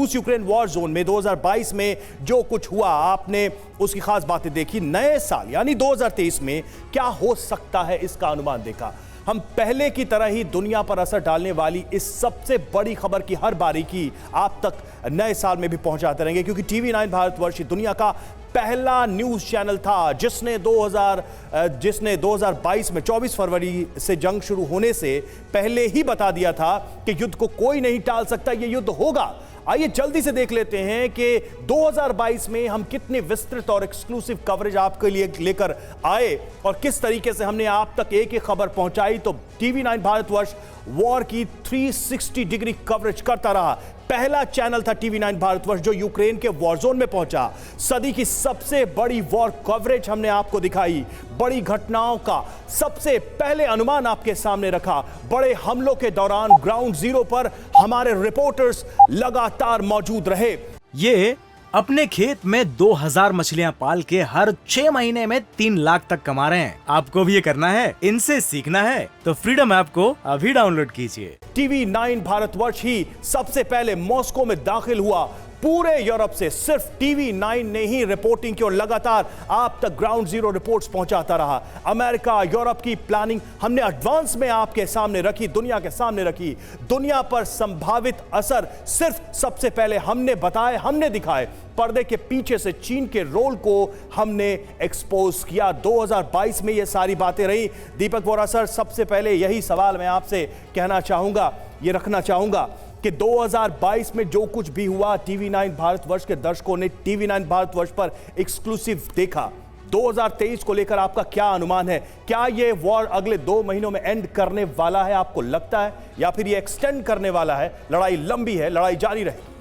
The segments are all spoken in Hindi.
रूस यूक्रेन वॉर जोन में 2022 में जो कुछ हुआ, आपने उसकी खास बातें देखी। नए साल यानी 2023 में क्या हो सकता है, इसका अनुमान देखा। हम पहले की तरह ही दुनिया पर असर डालने वाली इस सबसे बड़ी खबर की हर बारीकी आप तक नए साल में भी पहुंचाते रहेंगे, क्योंकि टीवी 9 भारतवर्ष दुनिया का पहला न्यूज चैनल था जिसने 2022 में 24 फरवरी से जंग शुरू होने से पहले ही बता दिया था कि युद्ध को कोई नहीं टाल सकता, यह युद्ध होगा। आइए जल्दी से देख लेते हैं कि 2022 में हम कितने विस्तृत और एक्सक्लूसिव कवरेज आपके लिए लेकर आए और किस तरीके से हमने आप तक एक एक खबर पहुंचाई। तो टीवी 9 भारतवर्ष वॉर की 360 डिग्री कवरेज करता रहा। पहला चैनल था टीवी 9 भारतवर्ष जो यूक्रेन के वॉर जोन में पहुंचा। सदी की सबसे बड़ी वॉर कवरेज हमने आपको दिखाई, बड़ी घटनाओं का सबसे पहले अनुमान आपके सामने रखा। बड़े हमलों के दौरान ग्राउंड जीरो पर हमारे रिपोर्टर्स लगातार मौजूद रहे। ये अपने खेत में 2000 मछलियां पाल के हर 6 महीने में 3 लाख तक कमा रहे हैं। आपको भी ये करना है, इनसे सीखना है तो फ्रीडम ऐप को अभी डाउनलोड कीजिए। टीवी 9 भारतवर्ष ही सबसे पहले मॉस्को में दाखिल हुआ। पूरे यूरोप से सिर्फ टीवी 9 ने ही रिपोर्टिंग की और लगातार आप तक ग्राउंड जीरो रिपोर्ट्स पहुंचाता रहा। अमेरिका, यूरोप की प्लानिंग हमने एडवांस में आपके सामने रखी, दुनिया के सामने रखी। दुनिया पर संभावित असर सिर्फ सबसे पहले हमने बताए, हमने दिखाए। पर्दे के पीछे से चीन के रोल को हमने एक्सपोज किया। 2022 में ये सारी बातें रही। दीपक वोरा सर, सबसे पहले यही सवाल मैं आपसे कहना चाहूंगा, ये रखना चाहूंगा कि 2022 में जो कुछ भी हुआ, टीवी 9 भारतवर्ष के दर्शकों ने टीवी 9 भारतवर्ष पर एक्सक्लूसिव देखा। 2023 को लेकर आपका क्या अनुमान है? क्या ये वॉर अगले 2 महीनों में एंड करने वाला है, आपको लगता है, या फिर ये एक्सटेंड करने वाला है? लड़ाई लंबी है, लड़ाई जारी रहेगी।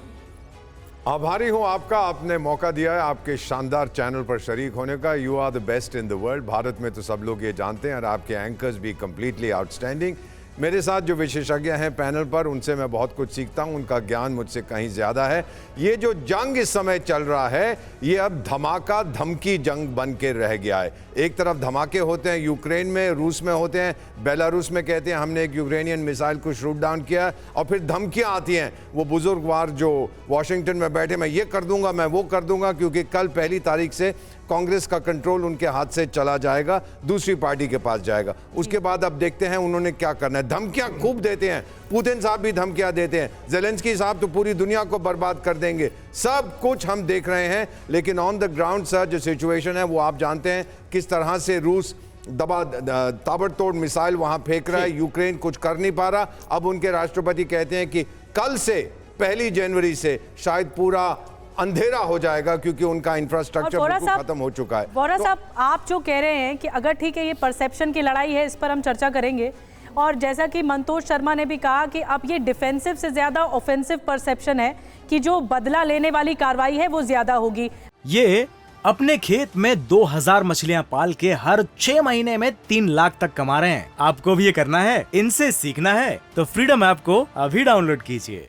आभारी हूं आपका, आपने मौका दिया है आपके शानदार चैनल पर शरीक होने का। You are the best in the world. Bharat में तो सब लोग ये जानते हैं और आपके एंकर्स भी कंप्लीटली आउटस्टैंडिंग। मेरे साथ जो विशेषज्ञ हैं पैनल पर, उनसे मैं बहुत कुछ सीखता हूं, उनका ज्ञान मुझसे कहीं ज़्यादा है। ये जो जंग इस समय चल रहा है, ये अब धमाका धमकी जंग बन के रह गया है। एक तरफ धमाके होते हैं यूक्रेन में, रूस में होते हैं, बेलारूस में कहते हैं हमने एक यूक्रेनियन मिसाइल को शूट डाउन किया, और फिर धमकियाँ आती हैं। वो बुजुर्गवार जो वाशिंगटन में बैठे, मैं ये कर दूंगा, मैं वो कर दूंगा, क्योंकि कल 1 तारीख से कांग्रेस का कंट्रोल उनके हाथ से चला जाएगा, दूसरी पार्टी के पास जाएगा। उसके बाद अब देखते हैं उन्होंने क्या करना है। धमकियां खूब देते हैं, पुतिन साहब भी धमकियां देते हैं, ज़ेलेंस्की साहब तो पूरी दुनिया को बर्बाद कर देंगे। सब कुछ हम देख रहे हैं, लेकिन ऑन द ग्राउंड सर जो सिचुएशन है वो आप जानते हैं किस तरह से रूस ताबड़तोड़ मिसाइल वहां फेंक रहा है। यूक्रेन कुछ कर नहीं पा रहा। अब उनके राष्ट्रपति कहते हैं कि कल से 1 जनवरी से शायद पूरा अंधेरा हो जाएगा, क्योंकि उनका इंफ्रास्ट्रक्चर बिल्कुल खत्म हो चुका है। वोरा साहब, आप जो कह रहे हैं कि अगर ठीक है ये परसेप्शन की लड़ाई है, इस पर हम चर्चा करेंगे, और जैसा कि मंतोष शर्मा ने भी कहा कि अब ये डिफेंसिव से ज्यादा ऑफेंसिव परसेप्शन है कि जो बदला लेने वाली कार्रवाई है वो ज्यादा होगी। ये अपने खेत में 2000 मछलियां पाल के हर 6 महीने में 3 लाख तक कमा रहे हैं। आपको भी ये करना है, इनसे सीखना है तो फ्रीडम ऐप को अभी डाउनलोड कीजिए।